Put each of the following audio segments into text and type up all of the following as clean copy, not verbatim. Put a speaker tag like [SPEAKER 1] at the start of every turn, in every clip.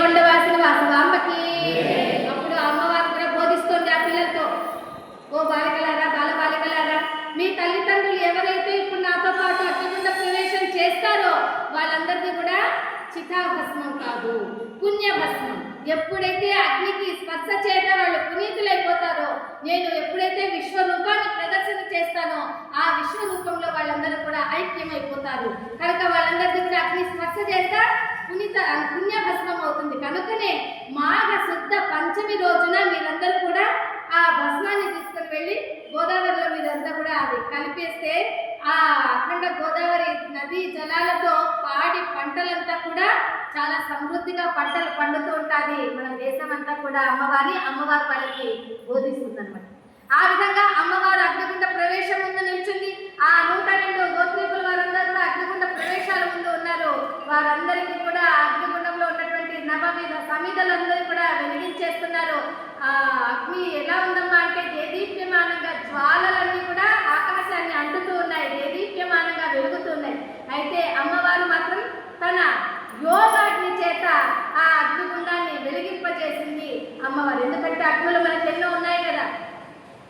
[SPEAKER 1] ఉండవలసిన వాసవాంబకి అప్పుడు అమ్మవారు కూడా బోధిస్తుంది ఆ పిల్లలతో, ఓ బాలికలారా బాలబాలికలారా, మీ తల్లిదండ్రులు ఎవరైతే ఇప్పుడు నాతో పాటు అగ్నిగుండ ప్రవేశం చేస్తారో వాళ్ళందరికీ కూడా చితాభస్మం కాదు, పుణ్యభస్మం. ఎప్పుడైతే అగ్నికి స్పర్శ చేత వాళ్ళు పునీతులైపోతారో, నేను ఎప్పుడైతే విశ్వరూపాన్ని ప్రదర్శన చేస్తానో ఆ విశ్వరూపంలో వాళ్ళందరూ కూడా ఐక్యమైపోతారు. కనుక వాళ్ళందరికీ కూడా అగ్ని స్పర్శ చేస్తా పుణ్యభస్మం అవుతుంది. కనుకనే మాఘ శుద్ధ పంచమి రోజున మీరందరూ కూడా ఆ భస్మాన్ని తీసుకొని వెళ్ళి గోదావరిలో మీరంతా కూడా అది కలిపేస్తే ఆ అఖండ గోదావరి నదీ జలాలతో పాడి పంటలంతా కూడా చాలా సమృద్ధిగా పంటలు పండుతూ ఉంటుంది. మన దేశం అంతా కూడా అమ్మవారు వాళ్ళకి బోధిస్తుంది అనమాట. ఆ విధంగా అమ్మవారు అగ్నిగుండ ప్రవేశం ముందు నిల్చుంది. ఆ 102 గోత్రీకుల వారందరూ కూడా అగ్నిగుండ ప్రవేశాల ముందు ఉన్నారు. వారందరికీ కూడా అగ్నిగుండంలో ఉన్నటువంటి నవవిధ సమిధలందరూ కూడా వెలిగించేస్తున్నారు. ఆ అగ్ని ఎలా ఉందమ్మా అంటే దేదీప్యమానంగా జ్వాలలన్నీ కూడా ఆకాశాన్ని అంటుతూ ఉన్నాయి, దేదీప్యమానంగా వెలుగుతూ ఉన్నాయి. అయితే అమ్మవారు మాత్రం తన యోగాగ్ని చేత ఆ అగ్నిగుండాన్ని వెలిగింపజేసింది అమ్మవారు. ఎందుకంటే అగ్నులు మనకు ఎన్నో ఉన్నాయి కదా,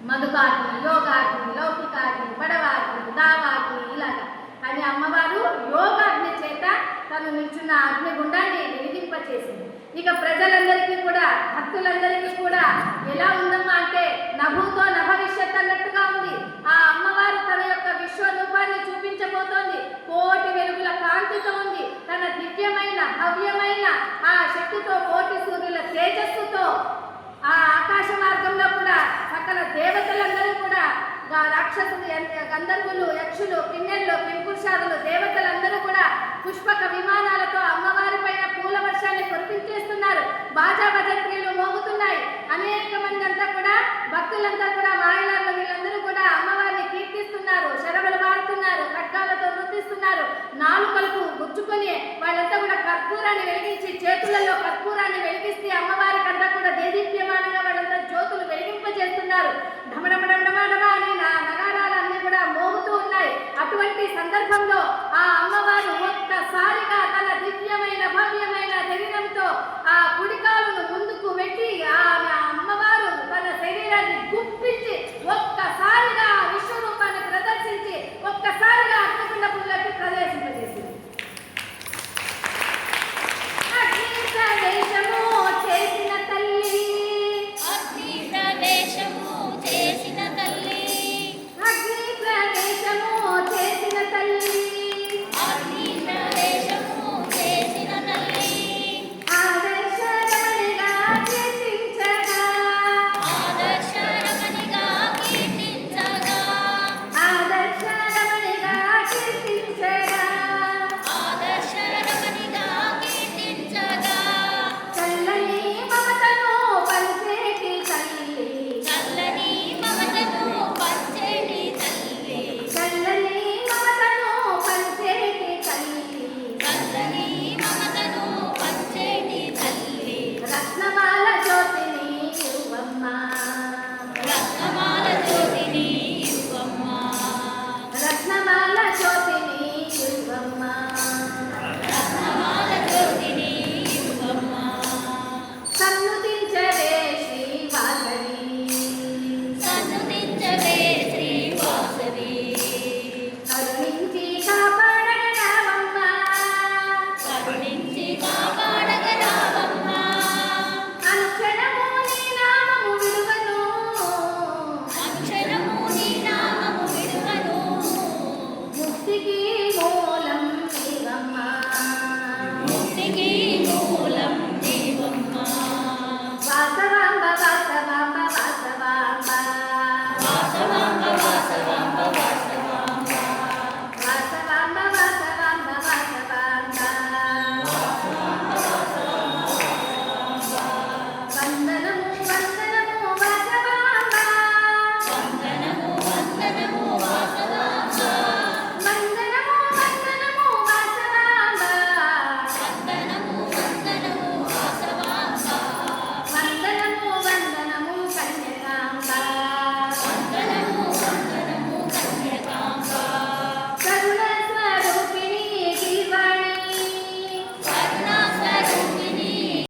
[SPEAKER 1] మధుకాగ్ని, యోగాగ్ని, లౌకికాగ్ని, బడవాగ్ని, దావాగ్ని ఇలాగా. కానీ అమ్మవారు యోగాగ్ని చేత తను నిల్చున్న అగ్నిగుండాన్ని వెలిగింపచేసింది. ఇక ప్రజలందరికీ కూడా భక్తులందరికీ కూడా ఎలా ఉందమ్మా అంటే నభూతో నభవిష్యత్ అన్నట్టుగా ఉంది. ఆ అమ్మవారు తన యొక్క విశ్వరూపాన్ని చూపించబోతోంది. కోటి వెలుగుల కాంతితో ఉంది. తన దివ్యమైన భవ్యమైన ఆ శక్తితో, కోటి సూర్యుల తేజస్సుతో ఆ ఆకాశ మార్గంలో కూడా సకల దేవతలందరూ కూడా రాక్షసులు, గంధర్వులు, యక్షులు, కిన్నెళ్ళు, కింపురుషాదులు, దేవతలందరూ కూడా పుష్పక విమానాలతో అమ్మవారి పైన పూల వర్షాన్ని కురిపించేస్తున్నారు. బాజా భజంత్రీలు మోగుతున్నాయి. అనేక మంది అంతా కూడా భక్తులంతా కూడా మాయలార్లు వీళ్ళందరూ కూడా అమ్మవారిని కీర్తిస్తున్నారు, శరవలు వాడుతున్నారు, ఖడ్గాలతో నృతిస్తున్నారు. నాలుకలకు గుచ్చుకొని వాళ్ళంతా కూడా కర్పూరాన్ని వెలిగించి చేతులలో కర్పూరాన్ని వెలిగిస్తే అమ్మవారి కంటే కూడా దేదీప్యమానంగా వాళ్ళంతా జ్యోతులు వెలిగింపజేస్తున్నారు. ఢమఢమఢమఢమా అని నగారాలన్నీ కూడా మోగుతూ ఉన్నాయి. అటువంటి సందర్భంలో ఆ అమ్మవారు ఒక్కసారిగా తన దివ్యమైన భవ్యమైన